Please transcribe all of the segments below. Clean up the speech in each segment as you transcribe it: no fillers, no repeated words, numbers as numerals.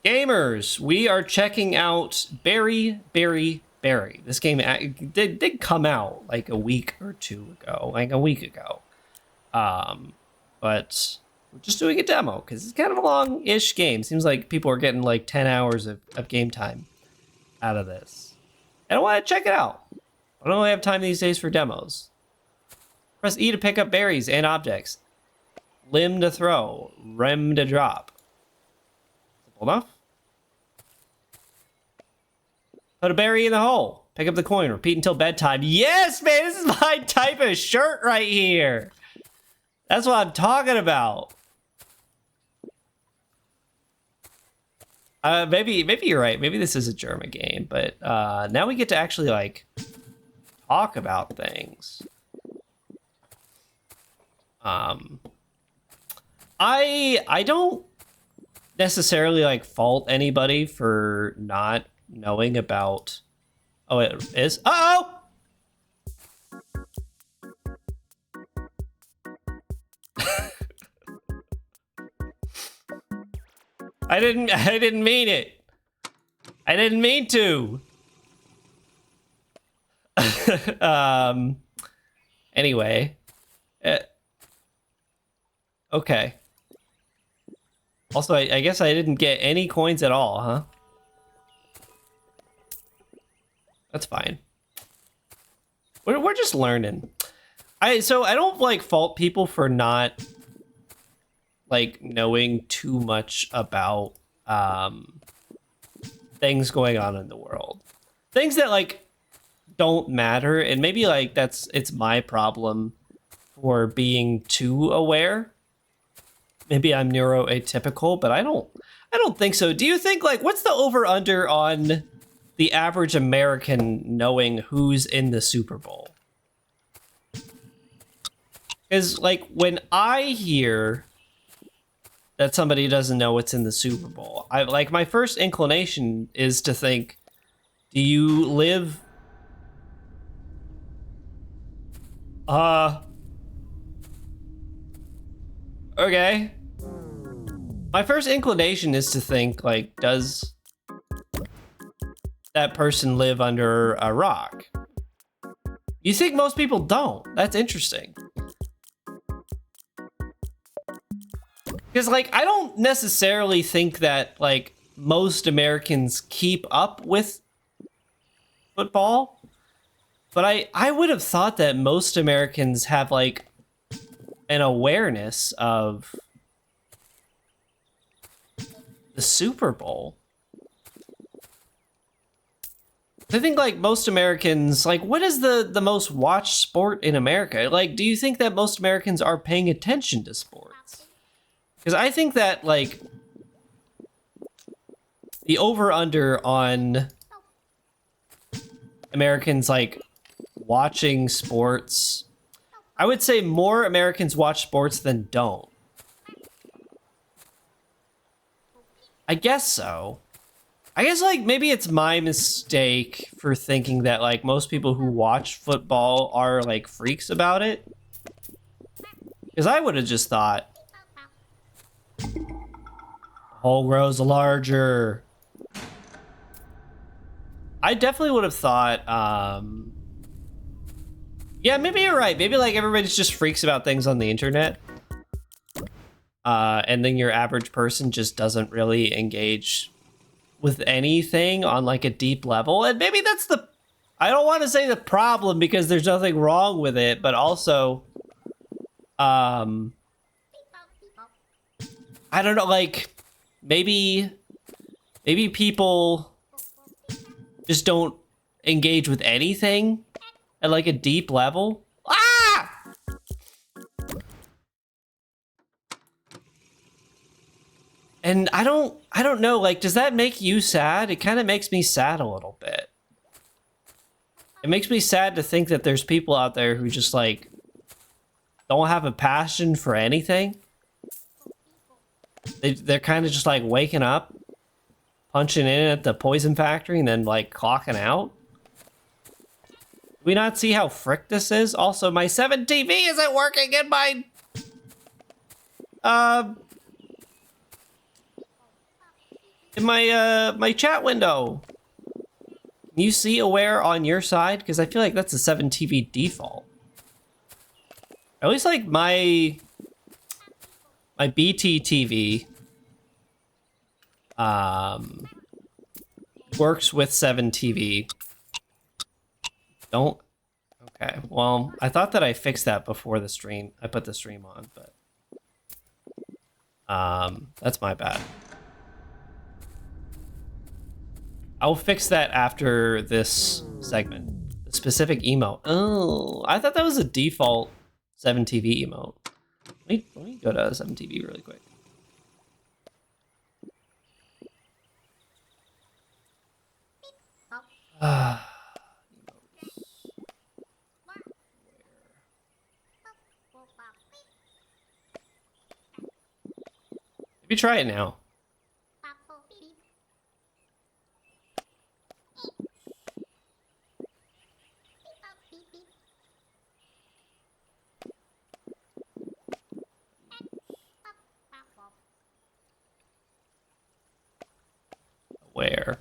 Gamers, we are checking out Berry. This game did come out like a week or two ago, like a week ago. But we're just doing a demo because it's kind of a long-ish game. Seems like people are getting like 10 hours of game time out of this. And I want to check it out. I don't really have time these days for demos. Press E to pick up berries and objects. Limb to throw, rem to drop. Simple enough. Put a berry in the hole. Pick up the coin. Repeat until bedtime. Yes, man, this is my type of shirt right here. That's what I'm talking about. Maybe you're right. Maybe this is a German game, but now we get to actually like talk about things. I don't necessarily like fault anybody for not knowing about. Oh, it is. Uh-oh! I didn't mean it. I didn't mean to. Anyway. Okay. Also, I guess I didn't get any coins at all, huh? That's fine. We're just learning. So I don't like fault people for not like knowing too much about things going on in the world. Things that like don't matter, and maybe like it's my problem for being too aware. Maybe I'm neuroatypical, but I don't think so. Do you think like what's the over under on the average American knowing who's in the Super Bowl? Because like when I hear that somebody doesn't know what's in the Super Bowl, I like my first inclination is to think, do you live okay. My first inclination is to think like, does that person live under a rock? You think most people don't? That's interesting. Because like I don't necessarily think that like most Americans keep up with football, but I would have thought that most Americans have like an awareness of the Super Bowl. I think like most Americans, like what is the most watched sport in America? Like, do you think that most Americans are paying attention to sports? Because I think that like the over under on Americans like watching sports, I would say more Americans watch sports than don't. I guess so. I guess like maybe it's my mistake for thinking that like most people who watch football are like freaks about it. Because I would have just thought hole grows larger. I definitely would have thought yeah, maybe you're right. Maybe like everybody just freaks about things on the internet. And then your average person just doesn't really engage with anything on like a deep level. And maybe that's I don't want to say the problem because there's nothing wrong with it, but also, I don't know, like maybe people just don't engage with anything at like a deep level. And I don't know, like, does that make you sad? It kind of makes me sad a little bit. It makes me sad to think that there's people out there who just, like, don't have a passion for anything. They're kind of just, like, waking up, punching in at the poison factory, and then, like, clocking out. Do we not see how frick this is? Also, my 7 TV isn't working in my... in my my chat window. Can you see Aware on your side? Because I feel like that's a 7TV default. At least like my BT TV works with 7TV. Don't. Okay. Well, I thought that I fixed that before the stream. I put the stream on, but that's my bad. I'll fix that after this segment. The specific emote. Oh, I thought that was a default 7TV emote. Let me go to 7TV really quick. Maybe try it now. Where?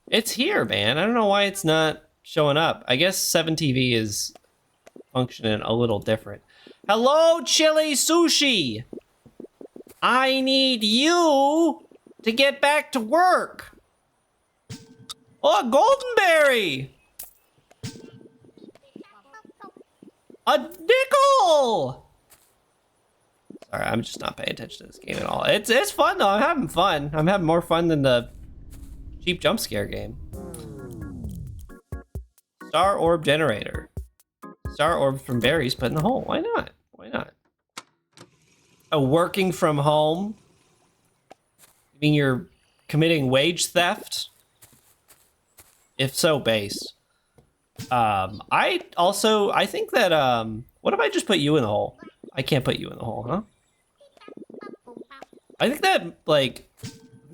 It's here, man. I don't know why it's not showing up. I guess 7TV is functioning a little different. Hello, Chili Sushi! I need you to get back to work! Oh, Goldenberry! A nickel! Sorry, I'm just not paying attention to this game at all. It's fun though. I'm having fun. I'm having more fun than the cheap jump scare game. Star orb generator. Star orbs from berries put in the hole. Why not? Why not? Oh, working from home? You mean you're committing wage theft? If so, base. I think that, what if I just put you in the hole? I can't put you in the hole, huh? I think that, like,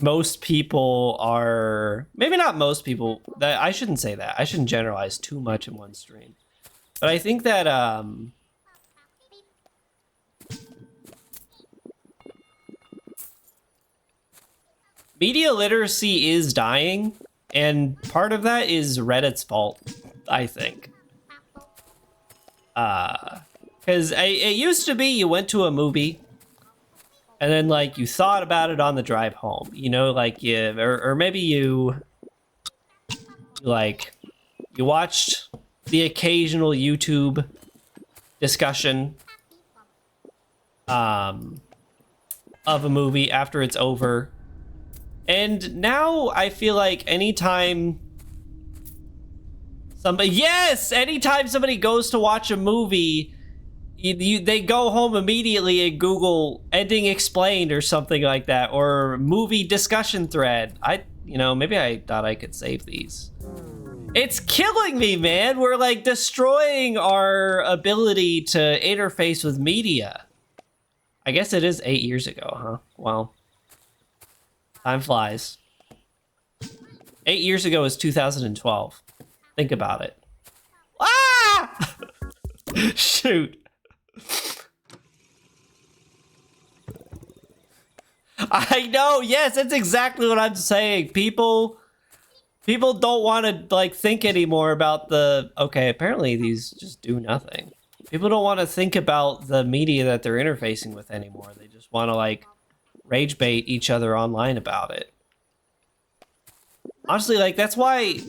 most people are, maybe not most people, that I shouldn't say that. I shouldn't generalize too much in one stream. But I think that, media literacy is dying, and part of that is Reddit's fault, I think. Because it used to be you went to a movie, and then, like, you thought about it on the drive home. You know, like, or maybe you watched the occasional YouTube discussion of a movie after it's over. And now I feel like anytime somebody goes to watch a movie, they go home immediately and Google ending explained or something like that, or movie discussion thread. Maybe I thought I could save these. It's killing me, man. We're like destroying our ability to interface with media. I guess it is 8 years ago, huh? Well, time flies. 8 years ago is 2012. Think about it. Ah! Shoot. I know, yes, that's exactly what I'm saying. People don't want to, like, think anymore about okay, apparently these just do nothing. People don't want to think about the media that they're interfacing with anymore. They just want to, like, rage bait each other online about it. Honestly, like, that's why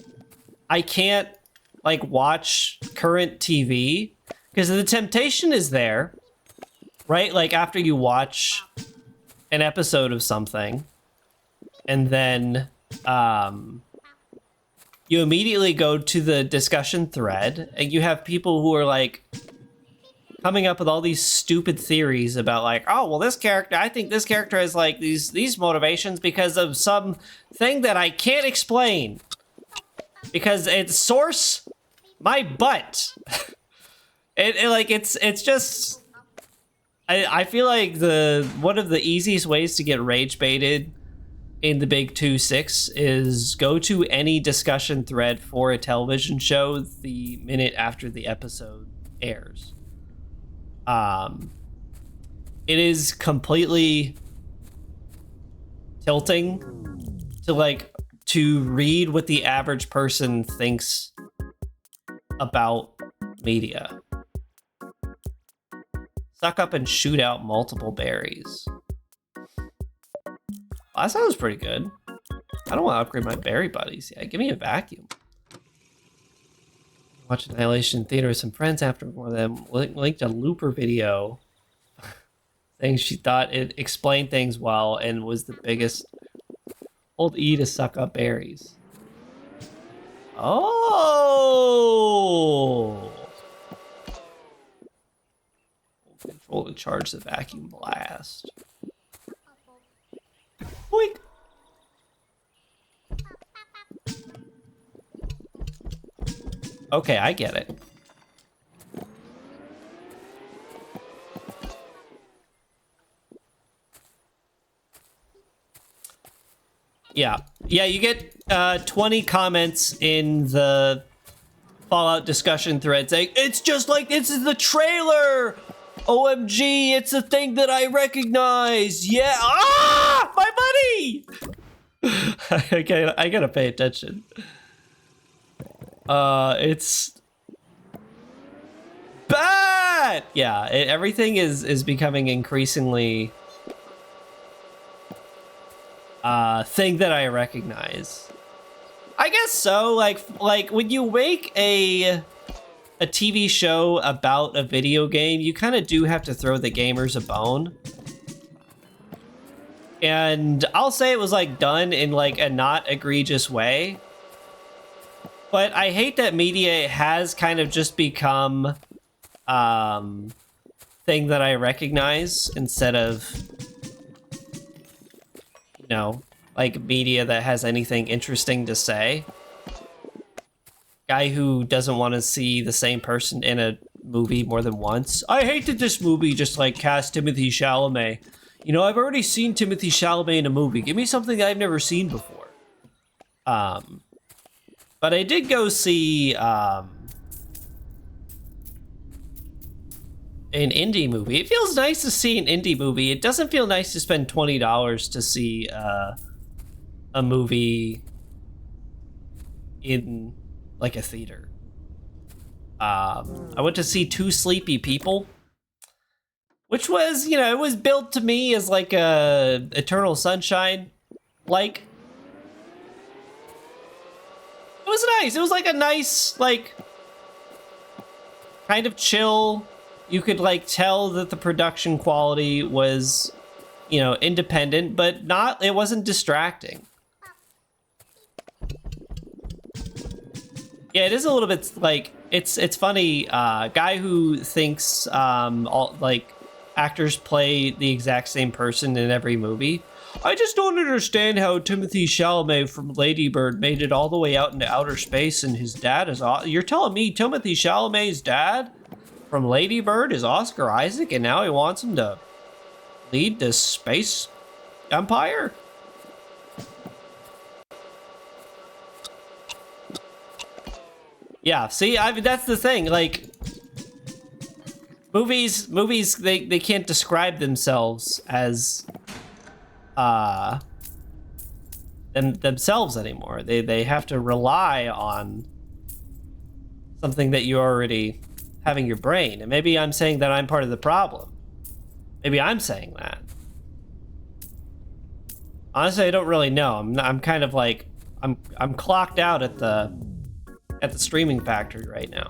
I can't, like, watch current TV, because the temptation is there, right? Like, after you watch an episode of something, and then you immediately go to the discussion thread, and you have people who are, like, coming up with all these stupid theories about, like, oh, well, I think this character has, like, these motivations because of some thing that I can't explain. Because it's source my butt. It's just, I feel like one of the easiest ways to get rage baited in the Big 2-6 is go to any discussion thread for a television show the minute after the episode airs. It is completely tilting to read what the average person thinks about media. Suck up and shoot out multiple berries. Well, that sounds pretty good. I don't want to upgrade my berry buddies. Yeah, give me a vacuum. Watch Annihilation Theater with some friends after one of them. Linked a Looper video saying she thought it explained things well and was the biggest old E to suck up berries. Oh! Control to charge the vacuum blast. Boink! Okay, I get it. Yeah, you get 20 comments in the Fallout discussion thread saying, it's just like, this is the trailer! OMG, it's a thing that I recognize! Yeah, my buddy! I gotta pay attention. It's bad! Yeah, everything is becoming increasingly thing that I recognize. I guess so. Like when you make a TV show about a video game, you kind of do have to throw the gamers a bone. And I'll say it was like done in like a not egregious way. But I hate that media has kind of just become thing that I recognize instead of, you know, like media that has anything interesting to say. Guy who doesn't want to see the same person in a movie more than once. I hate that this movie just like cast Timothée Chalamet. You know, I've already seen Timothée Chalamet in a movie. Give me something I've never seen before. But I did go see an indie movie. It feels nice to see an indie movie. It doesn't feel nice to spend $20 to see a movie in like a theater. I went to see Two Sleepy People, which was, you know, it was built to me as like a Eternal Sunshine, like. It was nice. It was like a nice, like, kind of chill. You could like tell that the production quality was, you know, independent, but it wasn't distracting. Yeah, it is a little bit like, it's funny. Guy who thinks all like actors play the exact same person in every movie. I just don't understand how Timothée Chalamet from Lady Bird made it all the way out into outer space and his dad is... You're telling me Timothée Chalamet's dad from Lady Bird is Oscar Isaac and now he wants him to lead this space empire? Yeah, see, I mean, that's the thing, like... Movies, they can't describe themselves as... themselves anymore. They have to rely on something that you already have in your brain. And maybe I'm saying that I'm part of the problem. Maybe I'm saying that. Honestly, I don't really know. I'm kind of like I'm clocked out at the streaming factory right now.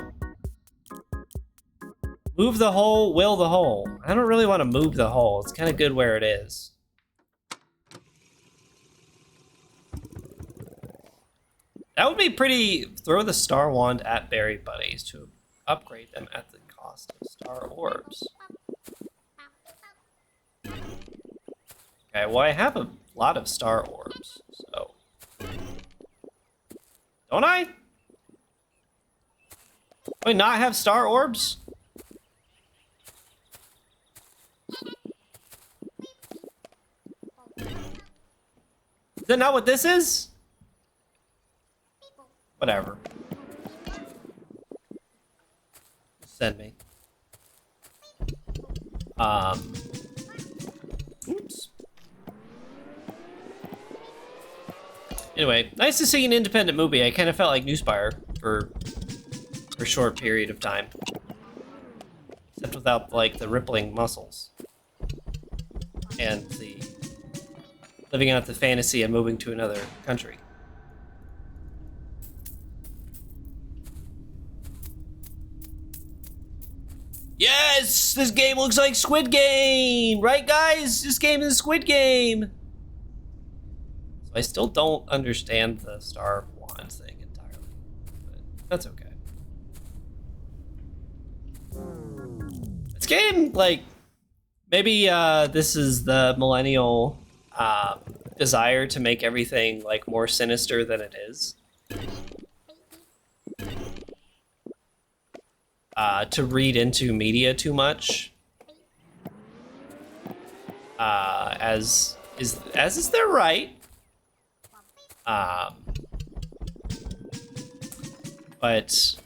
Move the hole, will the hole. I don't really want to move the hole. It's kind of good where it is. That would be pretty. Throw the star wand at berry buddies to upgrade them at the cost of star orbs. Okay, well I have a lot of star orbs, so... Don't I? Do I not have star orbs? Is that not what this is? Whatever. Send me. Oops. Anyway, nice to see an independent movie. I kind of felt like Newspire for a short period of time. Except without, like, the rippling muscles. And the living out the fantasy of moving to another country. Yes! This game looks like Squid Game! Right, guys? This game is Squid Game! So I still don't understand the Star Wand thing entirely. But that's okay. This game, like, maybe this is the millennial desire to make everything, like, more sinister than it is. To read into media too much, as is their right, but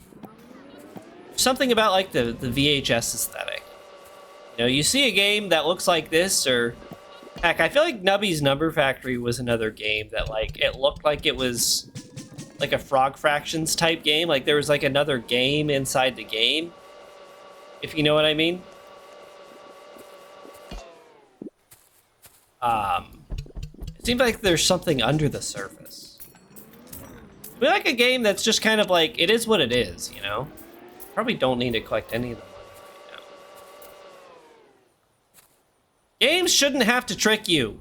something about like the VHS aesthetic. You know, you see a game that looks like this, or heck, I feel like Nubby's Number Factory was another game that like it looked like it was like a Frog Fractions type game. Like there was like another game inside the game, if you know what I mean. It seems like there's something under the surface. We like a game that's just kind of like, it is what it is, you know? Probably don't need to collect any of the money right now. Games shouldn't have to trick you.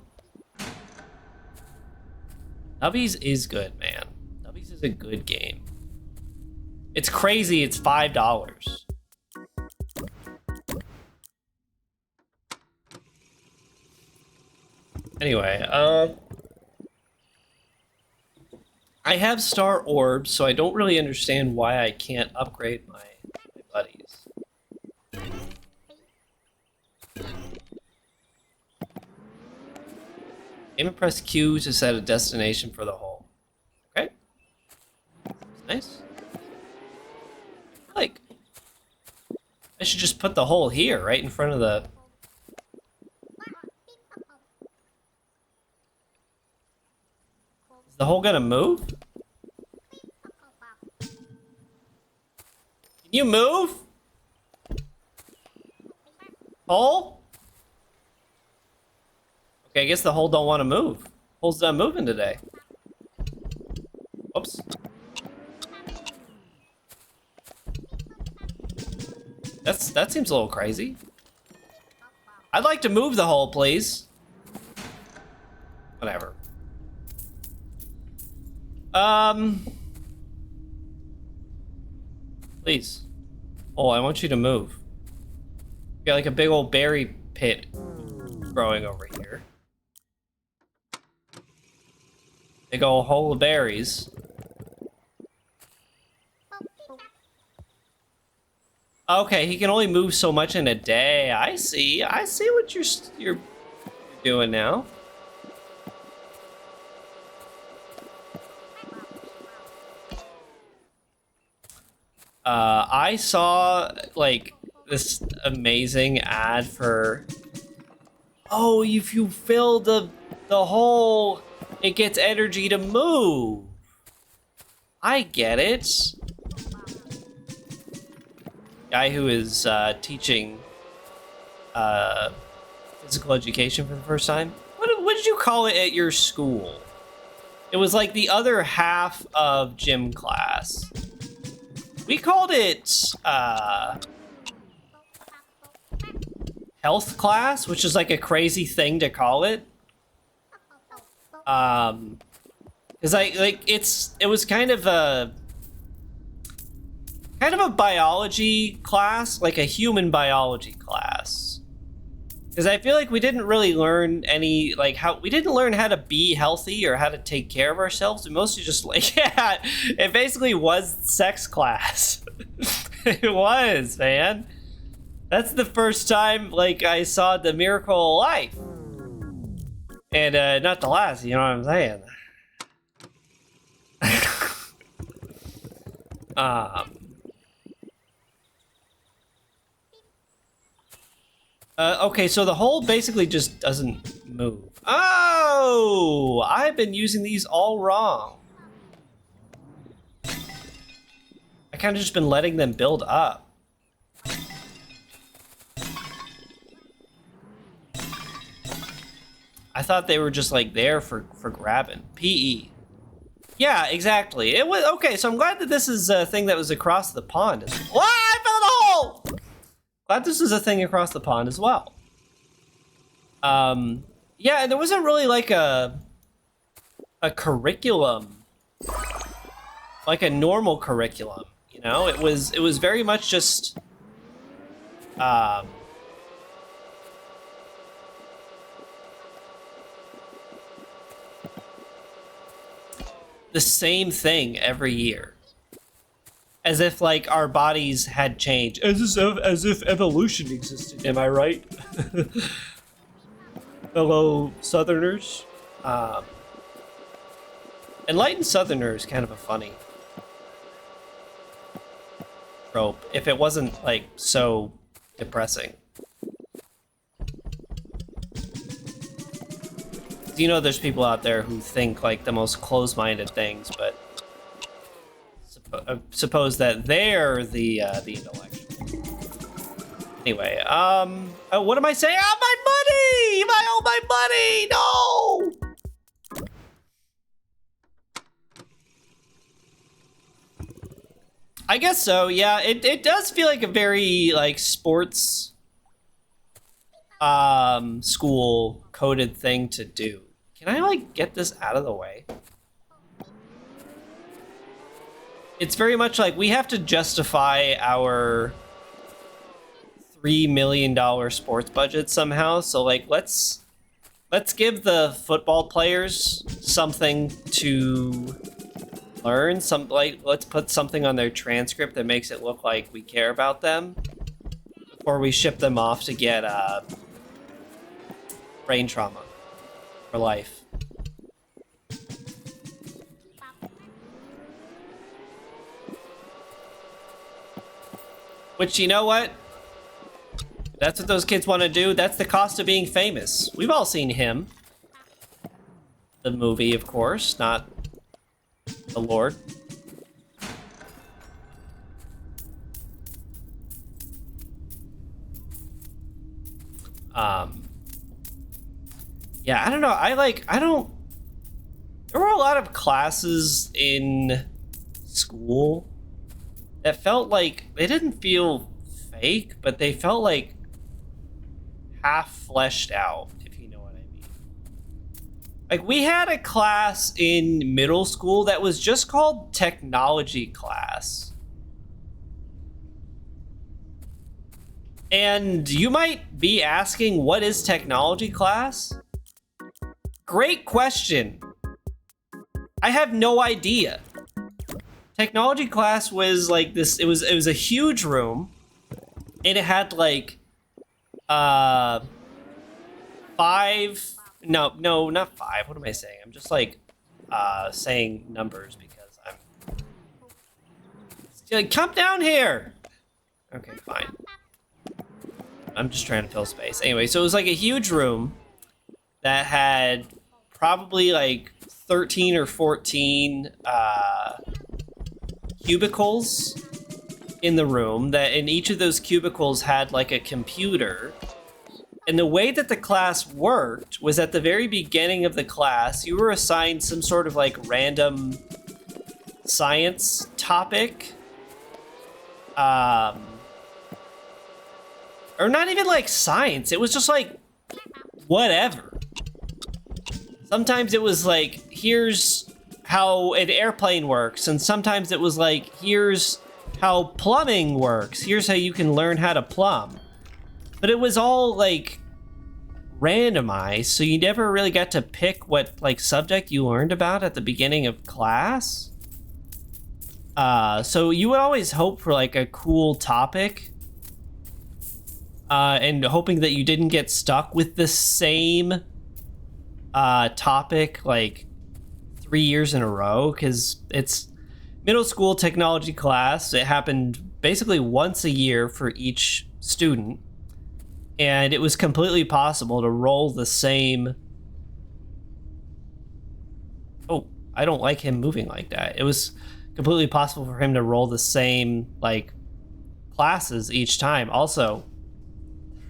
Nubbies is good, man. Nubbies is a good game. It's crazy, it's $5. Anyway, I have Star Orbs, so I don't really understand why I can't upgrade my buddies. Aim and press Q to set a destination for the hole. Okay. Nice. Like, I should just put the hole here, right in front of the... Is the hole gonna move? Can you move? Hole? Okay, I guess the hole don't want to move. Hole's done moving today. Whoops. That seems a little crazy. I'd like to move the hole, please. Whatever. Please. Oh, I want you to move. You got like a big old berry pit growing over here. Big old hole of berries. Okay, he can only move so much in a day. I see what you're doing now. I saw like this amazing ad for, oh, if you fill the hole, it gets energy to move. I get it. Guy who is teaching physical education for the first time. What did you call it at your school? It was like the other half of gym class. We called it health class, which is like a crazy thing to call it. Cause it was kind of a biology class, like a human biology class. Because I feel like we didn't really learn any, like, we didn't learn how to be healthy or how to take care of ourselves. We mostly just, like, yeah, it basically was sex class. It was, man. That's the first time, like, I saw The Miracle of Life. And, not the last, you know what I'm saying? Okay, so the hole basically just doesn't move. Oh, I've been using these all wrong. I kind of just been letting them build up. I thought they were just like there for grabbing. PE. Yeah, exactly. It was okay. So I'm glad that this is a thing that was across the pond. Wow, I fell in a hole. Glad this is a thing across the pond as well. Yeah, and there wasn't really like a curriculum, like a normal curriculum. You know, it was very much just the same thing every year, as if like our bodies had changed, as if evolution existed. Am I right? Fellow Southerners. Enlightened Southerner is kind of a funny trope, if it wasn't like so depressing. You know, there's people out there who think like the most closed-minded things, but suppose that they're the intellectual. Anyway, oh, what am I saying? Oh, my money! No! I guess so, yeah. It does feel like a very, like, sports school coded thing to do. Can I, like, get this out of the way? It's very much like we have to justify our $3 million sports budget somehow. So, like, let's give the football players something to learn. Let's put something on their transcript that makes it look like we care about them before we ship them off to get brain trauma for life. Which, you know what? That's what those kids want to do. That's the cost of being famous. We've all seen Him. The movie, of course, not the Lord. Yeah, I don't know. There were a lot of classes in school that felt like they didn't feel fake, but they felt like half fleshed out, if you know what I mean. Like, we had a class in middle school that was just called technology class. And you might be asking, what is technology class? Great question. I have no idea. Technology class was like this. It was a huge room, and it had like five. No, not five. What am I saying? I'm just like saying numbers because I'm like, come down here. Okay, fine. I'm just trying to fill space. Anyway, so it was like a huge room that had probably like 13 or 14 cubicles in the room, that in each of those cubicles had like a computer. And the way that the class worked was at the very beginning of the class, you were assigned some sort of like random science topic. Or not even like science, it was just like whatever. Sometimes it was like, here's how an airplane works, and sometimes it was like, here's how plumbing works, here's how you can learn how to plumb. But it was all like randomized, so you never really got to pick what like subject you learned about at the beginning of class. So you would always hope for like a cool topic, and hoping that you didn't get stuck with the same topic like 3 years in a row, because it's middle school technology class. It happened basically once a year for each student, and it was completely possible to roll the same Oh, I don't like him moving like that. It was completely possible for him to roll the same, like, classes each time. Also,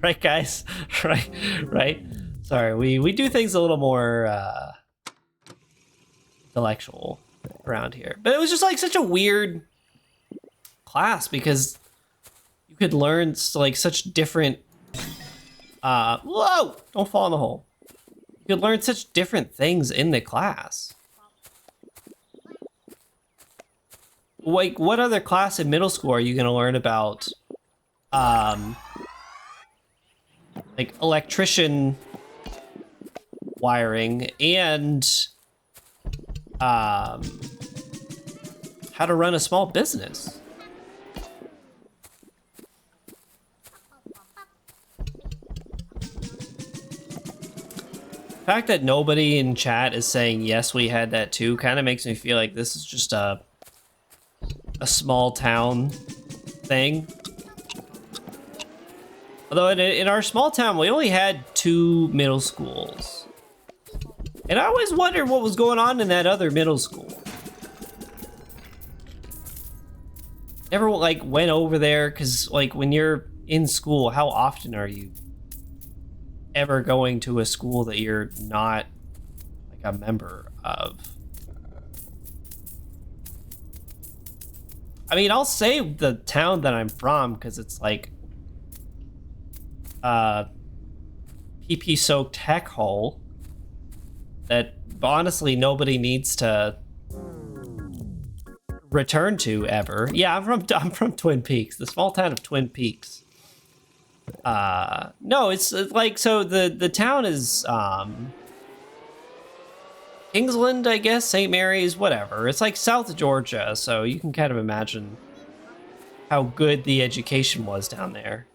right, guys? Right, right? Sorry, we do things a little more intellectual around here. But it was just, like, such a weird class because you could learn, like, such different... whoa! Don't fall in the hole. You could learn such different things in the class. Like, what other class in middle school are you going to learn about, like, electrician wiring and, how to run a small business? The fact that nobody in chat is saying, yes, we had that too, kind of makes me feel like this is just a small town thing. Although in our small town, we only had 2 middle schools. And I always wondered what was going on in that other middle school. Never, like, went over there, because, like, when you're in school, how often are you ever going to a school that you're not, like, a member of? I mean, I'll say the town that I'm from because it's like PP soaked heck hole that honestly nobody needs to return to ever. Yeah, I'm from Twin Peaks, the small town of Twin Peaks. No, it's like, so the town is Kingsland, I guess, St. Mary's, whatever. It's like South Georgia, so you can kind of imagine how good the education was down there.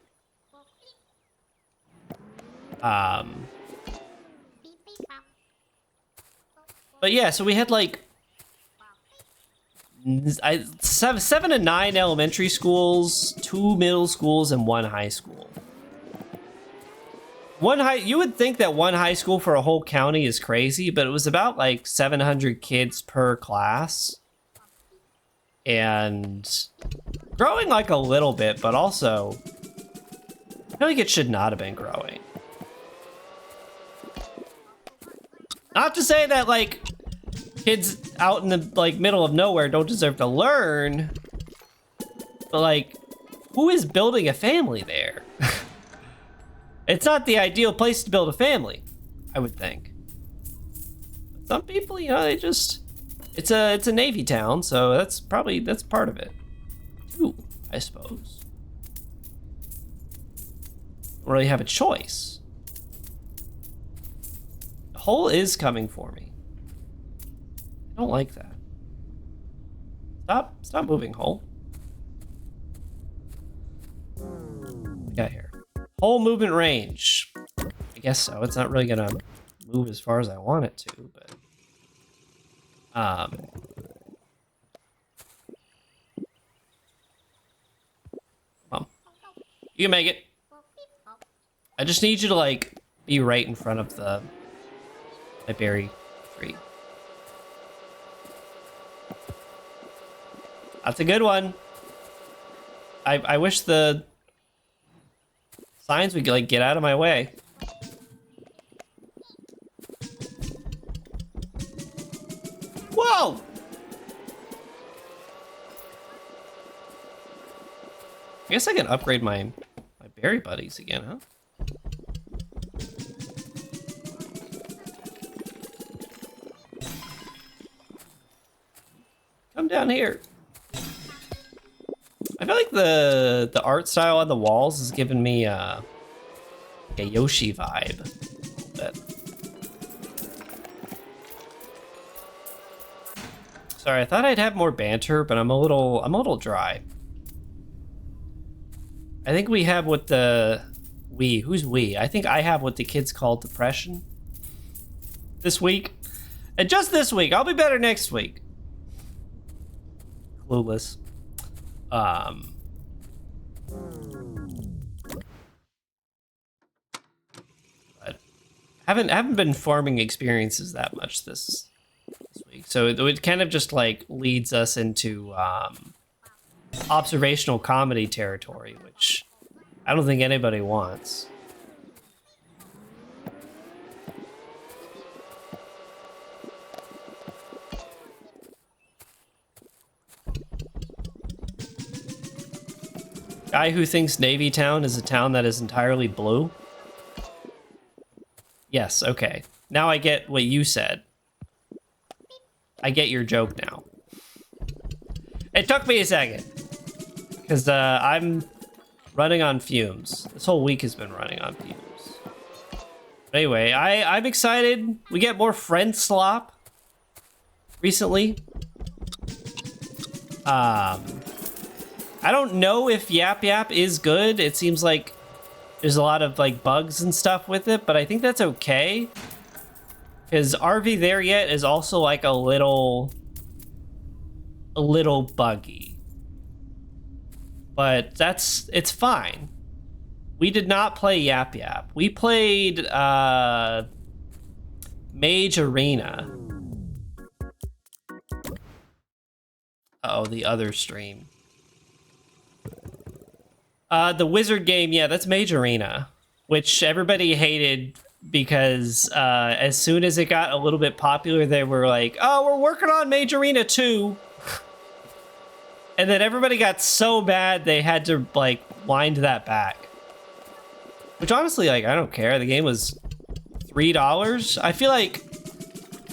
But yeah, so we had like 7 to 9 elementary schools, 2 middle schools, and 1 high school. You would think that 1 high school for a whole county is crazy, but it was about like 700 kids per class. And growing like a little bit, but also I feel like it should not have been growing. Not to say that like kids out in the like middle of nowhere don't deserve to learn, but like, who is building a family there? It's not the ideal place to build a family, I would think. But some people, you know, they just, it's a Navy town, so that's part of it. Too, I suppose. Don't really have a choice. The hole is coming for me. I don't like that. Stop moving, hole. What we got here? Hole movement range. I guess so. It's not really gonna move as far as I want it to, but come on. You can make it. I just need you to like be right in front of my berry tree. That's a good one. I wish the signs would like get out of my way. Whoa! I guess I can upgrade my berry buddies again, huh? Come down here. I feel like the art style on the walls is giving me a Yoshi vibe a little bit. Sorry, I thought I'd have more banter, but I'm a little dry. I think we have what who's we? I think I have what the kids call depression this week. And just this week, I'll be better next week. Clueless. But haven't been farming experiences that much this this week. So it kind of just like leads us into observational comedy territory, which I don't think anybody wants. Guy who thinks Navy Town is a town that is entirely blue? Yes, okay. Now I get what you said. I get your joke now. It took me a second. Because I'm running on fumes. This whole week has been running on fumes. But anyway, I'm excited. We get more friend slop recently. I don't know if Yap Yap is good. It seems like there's a lot of like bugs and stuff with it, but I think that's okay. Because RV There Yet is also like a little buggy. But it's fine. We did not play Yap Yap. We played Mage Arena. Uh-oh, the other stream. The wizard game, yeah, that's Mage Arena, which everybody hated because as soon as it got a little bit popular, they were like, oh, we're working on Mage Arena 2. And then everybody got so bad they had to, like, wind that back. Which honestly, like, I don't care. The game was $3. I feel like,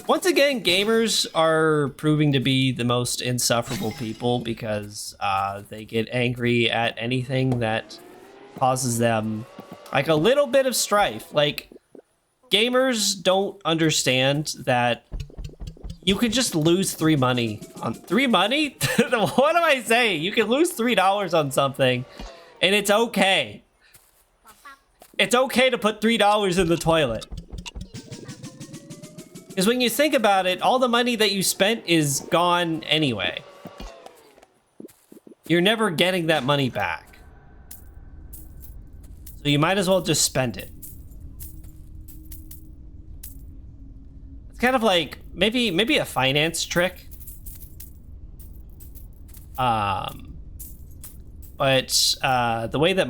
once again, gamers are proving to be the most insufferable people because they get angry at anything that causes them like a little bit of strife. Like, gamers don't understand that you can just lose $3 money on $3 money. What am I saying? You can lose $3 on something, and it's okay. It's okay to put $3 in the toilet. Because when you think about it, all the money that you spent is gone anyway. You're never getting that money back. So you might as well just spend it. It's kind of like maybe a finance trick. But the way that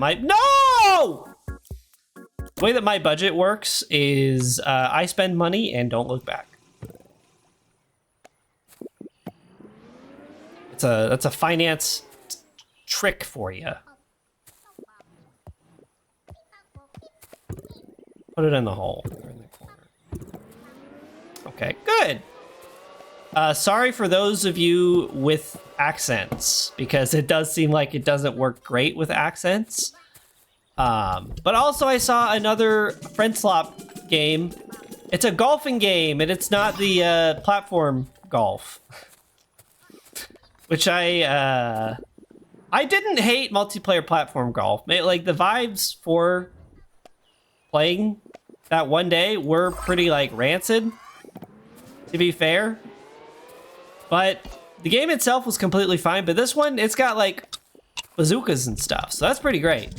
the way that my budget works is I spend money and don't look back. That's a finance trick for you. Put it in the hole or in the corner. Okay, good. Sorry for those of you with accents, because it does seem like it doesn't work great with accents. But also I saw another Friend Slop game. It's a golfing game, and it's not the platform golf. Which I didn't hate multiplayer platform golf. Like, the vibes for playing that one day were pretty, like, rancid, to be fair. But the game itself was completely fine. But this one, it's got, like, bazookas and stuff. So that's pretty great.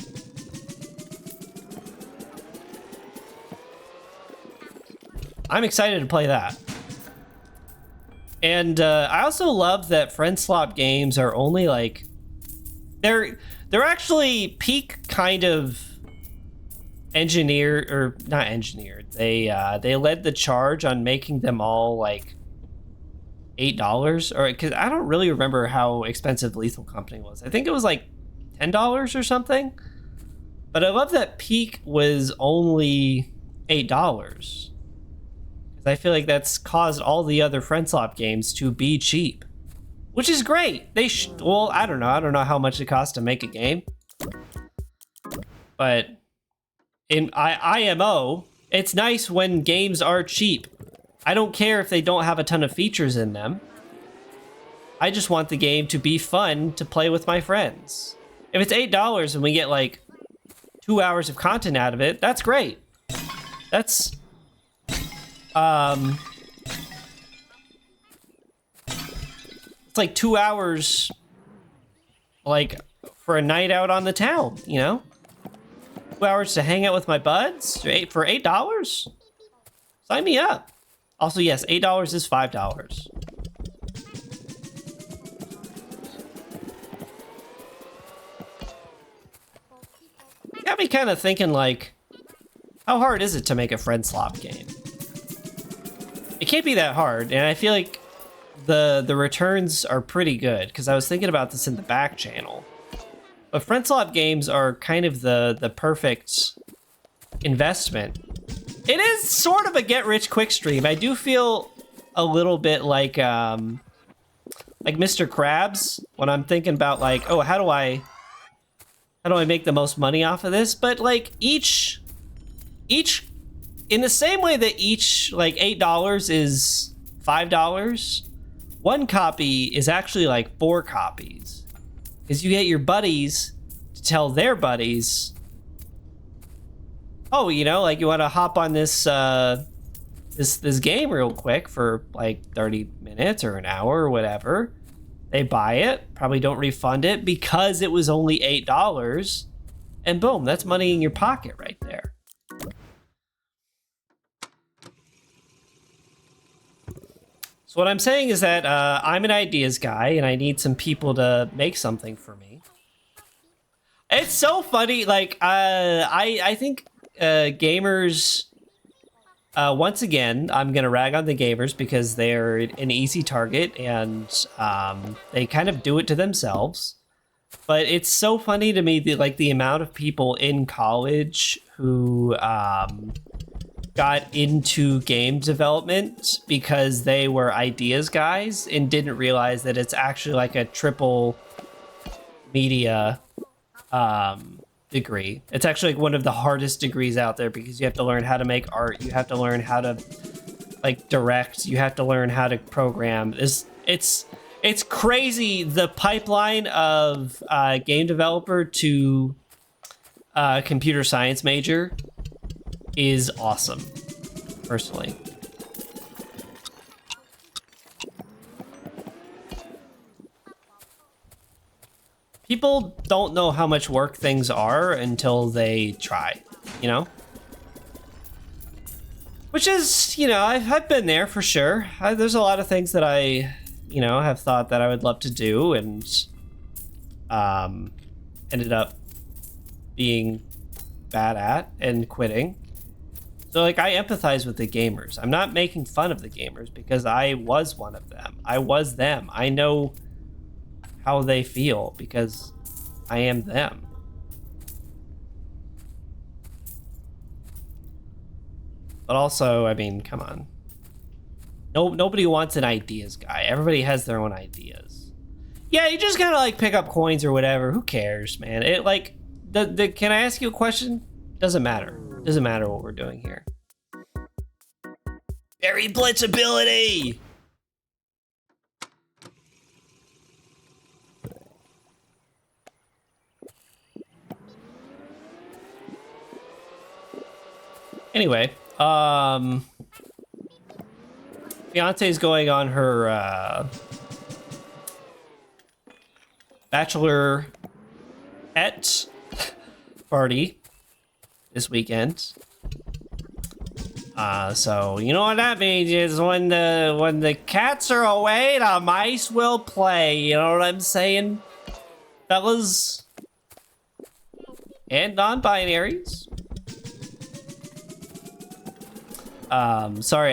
I'm excited to play that. And I also love that Friend Slop games are only like they're actually peak kind of engineered, or not engineered. They led the charge on making them all like $8, or because I don't really remember how expensive Lethal Company was. I think it was like $10 or something. But I love that Peak was only $8. I feel like that's caused all the other Friend Slop games to be cheap, which is great. Well, I don't know how much it costs to make a game, but in IMO, it's nice when games are cheap. I don't care if they don't have a ton of features in them. I just want the game to be fun to play with my friends. If it's $8 and we get like 2 hours of content out of it, that's great. That's it's like 2 hours, like, for a night out on the town, you know? 2 hours to hang out with my buds for $8? Sign me up. Also, yes, $8 is $5. Got me kind of thinking, like, how hard is it to make a friend slop game? It can't be that hard, and I feel like the returns are pretty good, because I was thinking about this in the back channel. But friend slop games are kind of the perfect investment. It is sort of a get-rich-quick stream. I do feel a little bit like Mr. Krabs when I'm thinking about, like, oh, how do I make the most money off of this? But like each in the same way that each like $8 is $5, one copy is actually like 4 copies. Because you get your buddies to tell their buddies, oh, you know, like you want to hop on this this game real quick for like 30 minutes or an hour or whatever. They buy it, probably don't refund it because it was only $8, and boom, that's money in your pocket right there. So what I'm saying is that I'm an ideas guy, and I need some people to make something for me. It's so funny, like, I think gamers... once again, I'm gonna rag on the gamers because they're an easy target and they kind of do it to themselves. But it's so funny to me that, like, the amount of people in college who got into game development because they were ideas guys and didn't realize that it's actually like a triple media degree. It's actually like one of the hardest degrees out there because you have to learn how to make art, you have to learn how to like direct, you have to learn how to program. It's crazy. The pipeline of game developer to computer science major is awesome, personally. People don't know how much work things are until they try, you know? Which is, you know, I've been there for sure. There's a lot of things that I, you know, have thought that I would love to do and ended up being bad at and quitting. So, like, I empathize with the gamers. I'm not making fun of the gamers because I was one of them. I was them. I know how they feel because I am them. But also, I mean, come on. Nobody wants an ideas guy. Everybody has their own ideas. Yeah, you just gotta like pick up coins or whatever. Who cares, man? It like can I ask you a question? Doesn't matter. Doesn't matter what we're doing here. Berry Blitz ability! Anyway, fiance's going on her bachelorette party this weekend. So you know what that means is when the cats are away, the mice will play. You know what I'm saying, fellas and non-binaries? Sorry,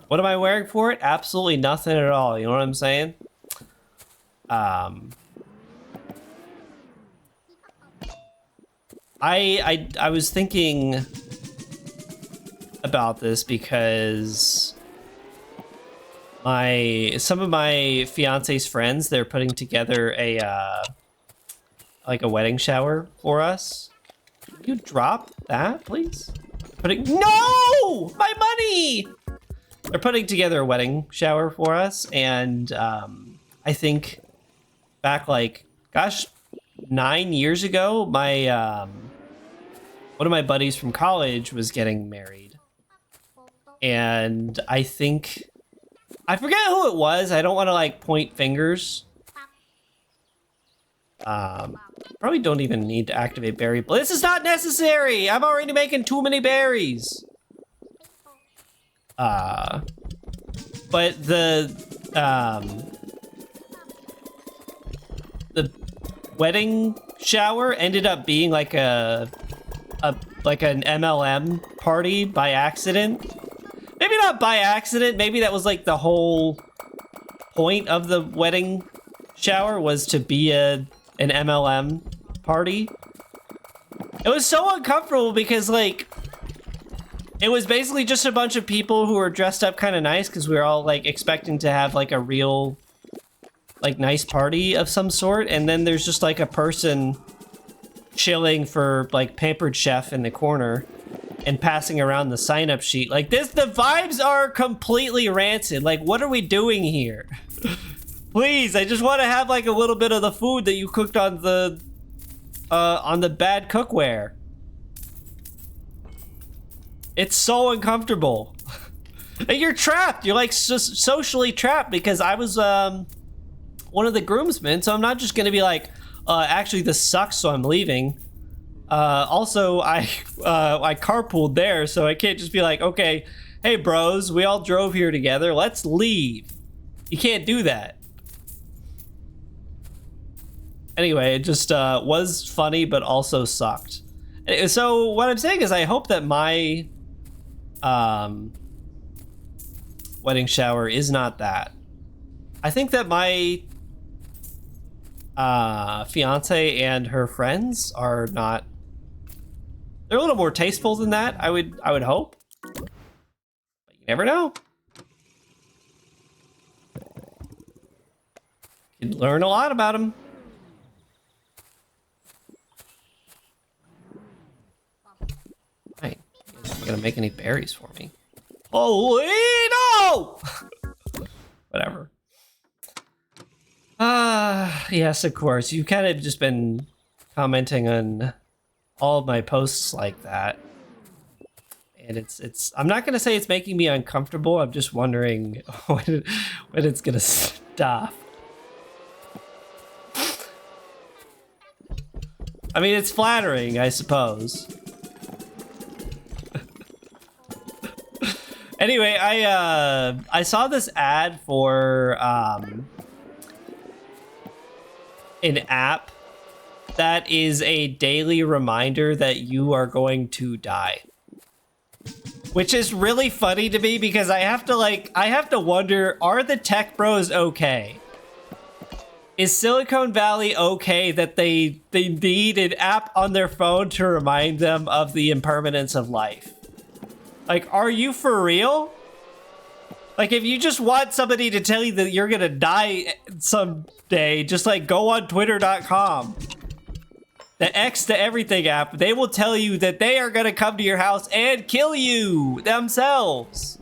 what am I wearing for it? Absolutely nothing at all, you know what I'm saying? I was thinking about this because some of my fiance's friends, they're putting together a like a wedding shower for us. Can you drop that, please? No! My money! They're putting together a wedding shower for us, and I think back like, gosh, 9 years ago, my one of my buddies from college was getting married. And I think, I forget who it was. I don't want to like point fingers. Probably don't even need to activate berry. This is not necessary. I'm already making too many berries. But the wedding shower ended up being like an MLM party by accident. Maybe not by accident. Maybe that was like the whole point of the wedding shower was to be an MLM party. It was so uncomfortable because like it was basically just a bunch of people who were dressed up kind of nice because we were all like expecting to have like a real like nice party of some sort, and then there's just like a person chilling for like Pampered Chef in the corner and passing around the sign-up sheet. Like this, the vibes are completely rancid. Like, what are we doing here? Please, I just want to have like a little bit of the food that you cooked on the bad cookware. It's so uncomfortable. And you're trapped. You're like socially trapped because I was one of the groomsmen, so I'm not just gonna be like, actually this sucks, so I'm leaving. Also, I carpooled there, so I can't just be like, okay, hey bros, we all drove here together, let's leave. You can't do that. Anyway, it just was funny, but also sucked. So what I'm saying is I hope that my wedding shower is not that. I think that my fiance and her friends are not, they're a little more tasteful than that, I would hope. But you never know. You'd learn a lot about them. Right. You guys aren't gonna make any berries for me. Holy no! Whatever. Yes, of course. You've kind of just been commenting on all of my posts like that. And it's I'm not gonna say it's making me uncomfortable, I'm just wondering when it's gonna stop. I mean, it's flattering, I suppose. Anyway, I saw this ad for an app that is a daily reminder that you are going to die. Which is really funny to me because I have to wonder, are the tech bros okay? Is Silicon Valley okay that they need an app on their phone to remind them of the impermanence of life? Like, are you for real? Like, if you just want somebody to tell you that you're gonna die someday, just like go on twitter.com. The X to everything app, they will tell you that they are gonna come to your house and kill you themselves.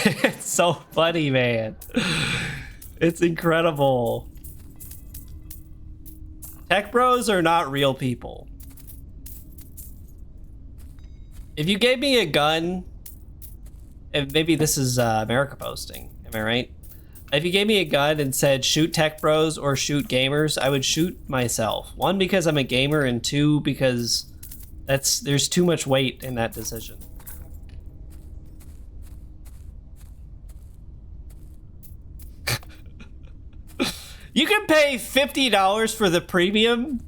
It's so funny, man. It's incredible. Tech bros are not real people. If you gave me a gun, and maybe this is America posting, am I right? If you gave me a gun and said shoot tech bros or shoot gamers, I would shoot myself. One, because I'm a gamer, and two, because there's too much weight in that decision. You can pay $50 for the premium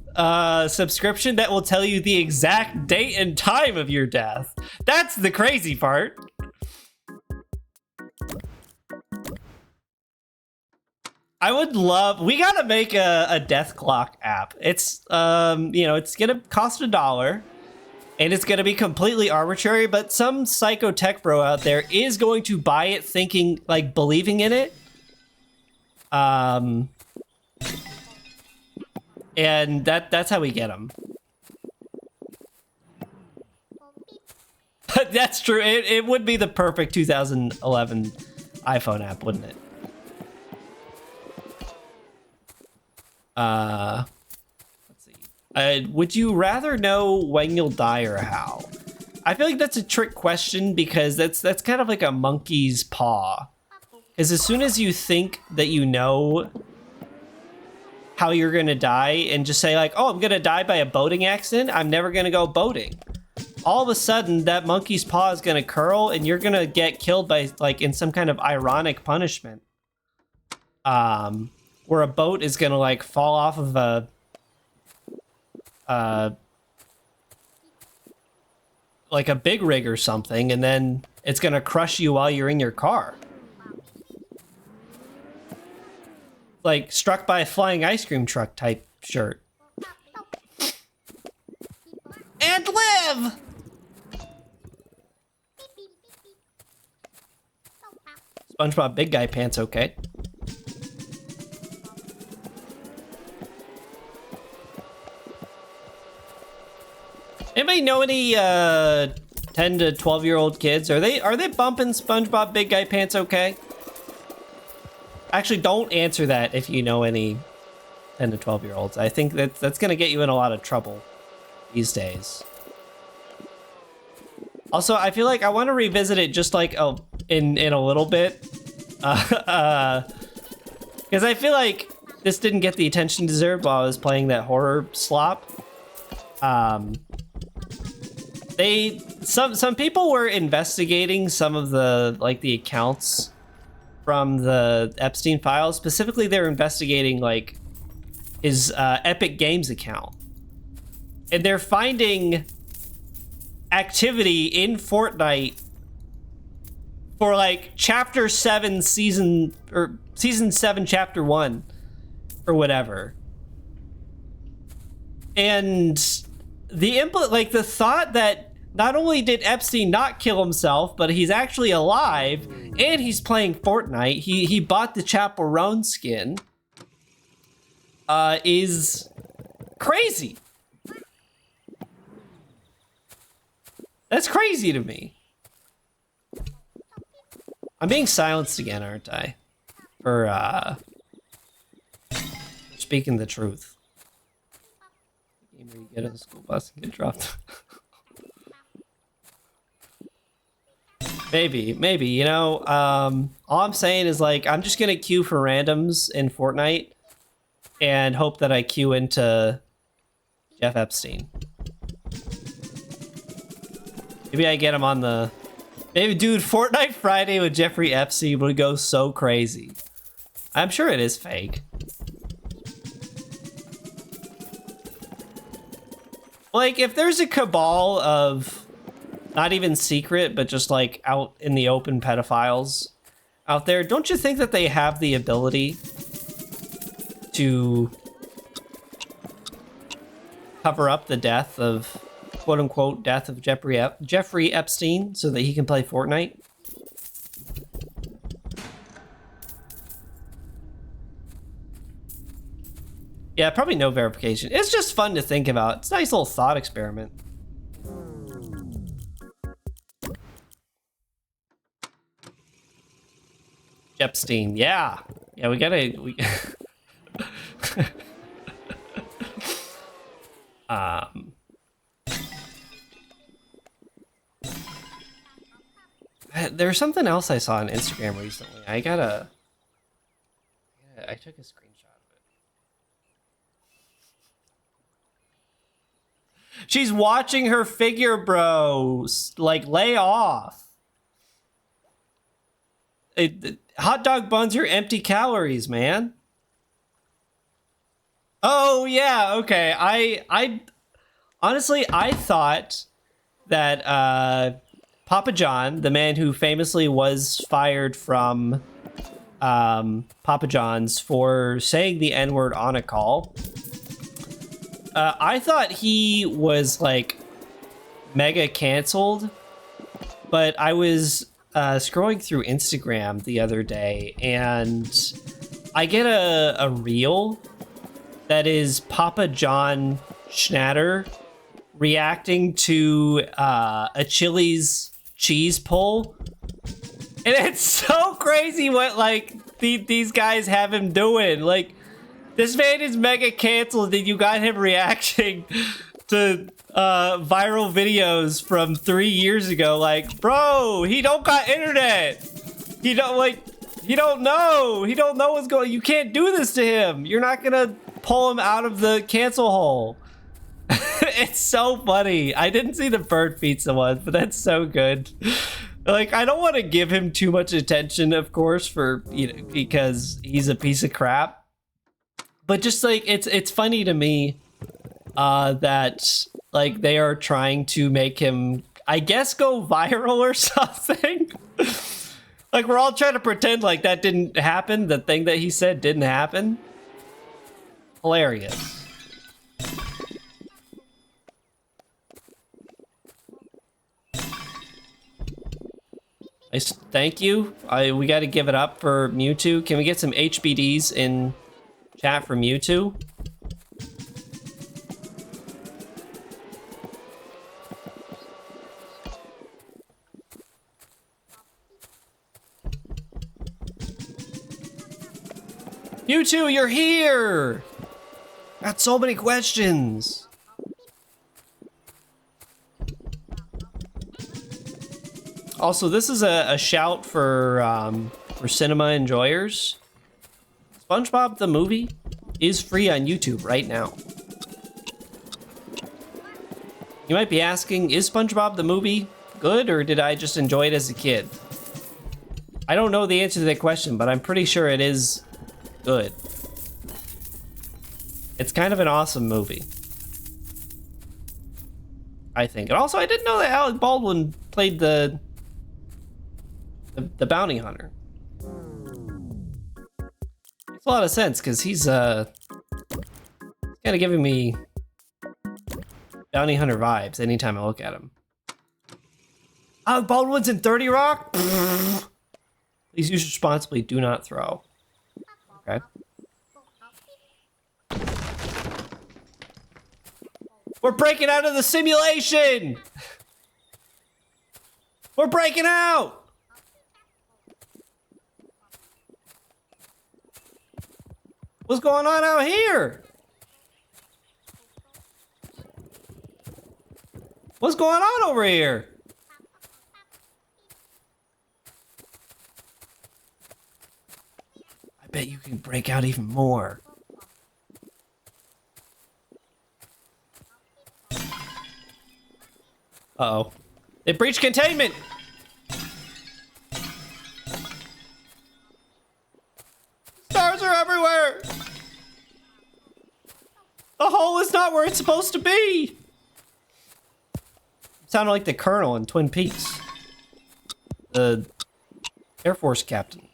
subscription that will tell you the exact date and time of your death. That's the crazy part. I would love, we gotta make a death clock app. It's, you know, it's gonna cost $1 and it's gonna be completely arbitrary, but some psycho tech bro out there is going to buy it thinking, like, believing in it. And that's how we get them. But that's true. It would be the perfect 2011 iPhone app, wouldn't it? Let's see. Would you rather know when you'll die or how? I feel like that's a trick question because that's kind of like a monkey's paw. Because as soon as you think that you know how you're gonna die and just say like, oh, I'm gonna die by a boating accident, I'm never gonna go boating. all of a sudden that monkey's paw is gonna curl and you're gonna get killed by like in some kind of ironic punishment. Where a boat is gonna like fall off of like a big rig or something, and then it's gonna crush you while you're in your car. Like struck by a flying ice cream truck type shirt. And live! SpongeBob Big Guy Pants, okay. Anybody know any 10 to 12-year-old kids? Are they bumping SpongeBob Big Guy Pants okay? Actually, don't answer that if you know any 10 to 12-year-olds. I think that's gonna get you in a lot of trouble these days. Also, I feel like I want to revisit it just like in a little bit, because I feel like this didn't get the attention deserved while I was playing that horror slop. Some people were investigating some of the the accounts from the Epstein files. Specifically, they're investigating like his Epic Games account, and they're finding activity in Fortnite for like Chapter 7 Season 7 Chapter 1 or whatever. And the thought that not only did Epstein not kill himself, but he's actually alive and he's playing Fortnite. He bought the Chaperone skin. Is crazy. That's crazy to me. I'm being silenced again, aren't I? For speaking the truth. Game where you get on the school bus and get dropped. Maybe, you know, all I'm saying is like, I'm just gonna queue for randoms in Fortnite and hope that I queue into Jeff Epstein. Maybe I get him on the... Maybe, dude, Fortnite Friday with Jeffrey Epstein would go so crazy. I'm sure it is fake. Like, if there's a cabal of not even secret, but just like out in the open pedophiles out there, don't you think that they have the ability to cover up the death of, quote unquote, death of Jeffrey Epstein so that he can play Fortnite? Yeah, probably no verification. It's just fun to think about. It's a nice little thought experiment. Epstein, yeah. Yeah, we gotta... There's something else I saw on Instagram recently. I took a screenshot of it. She's watching her figure, bro. Like, lay off. Hot dog buns are empty calories, man. Oh yeah, okay. I honestly I thought that Papa John, the man who famously was fired from Papa John's for saying the N-word on a call, I thought he was like mega canceled, but I was scrolling through Instagram the other day and I get a reel that is Papa John Schnatter reacting to a Chili's cheese pull, and it's so crazy what like these guys have him doing. Like, this man is mega canceled and you got him reacting to viral videos from 3 years ago. Like, bro, he don't got internet. He don't know what's going. You can't do this to him. You're not gonna pull him out of the cancel hole. It's so funny. I didn't see the bird pizza one, but that's so good. Like, I don't want to give him too much attention, of course, for, you know, because he's a piece of crap. But just like, it's funny to me that like they are trying to make him, I guess, go viral or something. Like, we're all trying to pretend like that didn't happen. The thing that he said didn't happen. Hilarious. Thank you. We got to give it up for Mewtwo. Can we get some HBDs in chat for Mewtwo? Mewtwo, you're here! Got so many questions. Also, this is a shout for cinema enjoyers. SpongeBob the movie is free on YouTube right now. You might be asking, is SpongeBob the movie good, or did I just enjoy it as a kid? I don't know the answer to that question, but I'm pretty sure it is good. It's kind of an awesome movie, I think. And also, I didn't know that Alec Baldwin played the bounty hunter. Makes a lot of sense, because he's kind of giving me bounty hunter vibes anytime I look at him. Alec Baldwin's in 30 Rock? Please use responsibly, do not throw. Okay. We're breaking out of the simulation! We're breaking out! What's going on out here? What's going on over here? I bet you can break out even more. Uh-oh. They breached containment! Stars are everywhere! The hole is not where it's supposed to be! Sounded like the Colonel in Twin Peaks. The Air Force captain.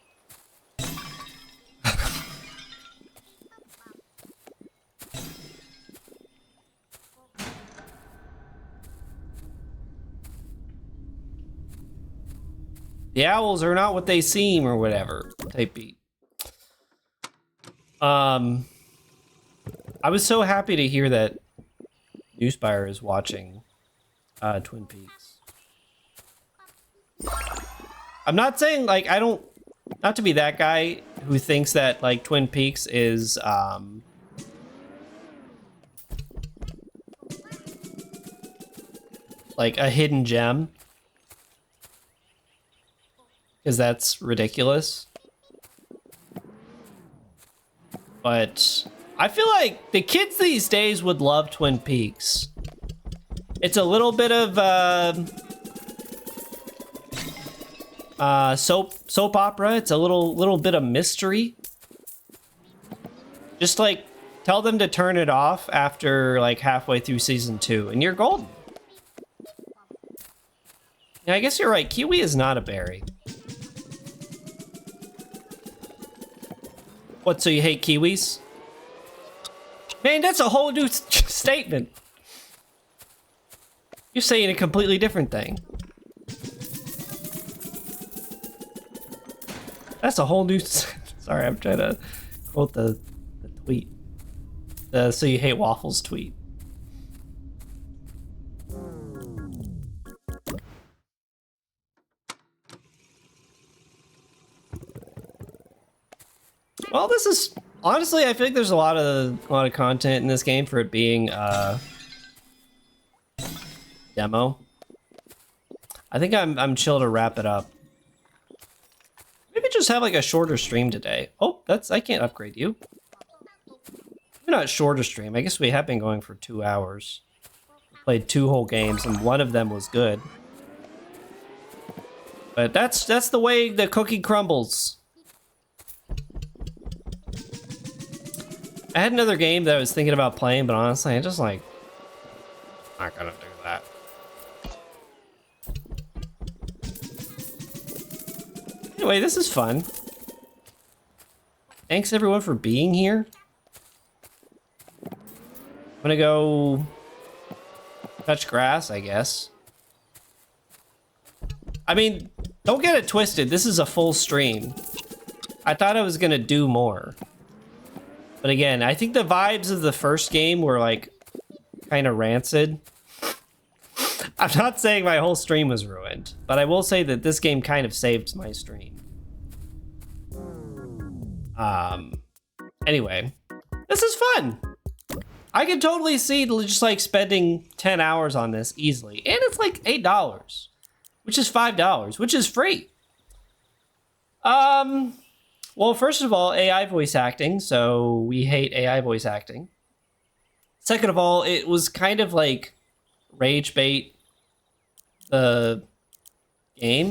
The owls are not what they seem, or whatever type beat. I was so happy to hear that Newspire is watching Twin Peaks. I'm not saying, like, I don't, not to be that guy who thinks that, like, Twin Peaks is like a hidden gem, because that's ridiculous. But I feel like the kids these days would love Twin Peaks. It's a little bit of soap opera. It's a little bit of mystery. Just like tell them to turn it off after like halfway through season 2, and you're golden. Yeah, I guess you're right. Kiwi is not a berry. What, so you hate kiwis? Man, that's a whole new statement. You're saying a completely different thing. That's a whole new... Sorry, I'm trying to quote the tweet. So you hate waffles tweet. Well, this is honestly, I feel like there's a lot of content in this game for it being demo. I think I'm chill to wrap it up. Maybe just have like a shorter stream today. Oh, I can't upgrade you. Maybe not shorter stream. I guess we have been going for 2 hours. played 2 whole games, and one of them was good. But that's the way the cookie crumbles. I had another game that I was thinking about playing, but honestly, I just like not gonna do that. Anyway, this is fun. Thanks everyone for being here. I'm gonna go touch grass, I guess. I mean, don't get it twisted. This is a full stream. I thought I was gonna do more. But again, I think the vibes of the first game were like kind of rancid. I'm not saying my whole stream was ruined, but I will say that this game kind of saved my stream. Anyway, this is fun. I can totally see just like spending 10 hours on this easily. And it's like $8, which is $5, which is free. Well, first of all, AI voice acting, so we hate AI voice acting. Second of all, it was kind of like rage bait the game.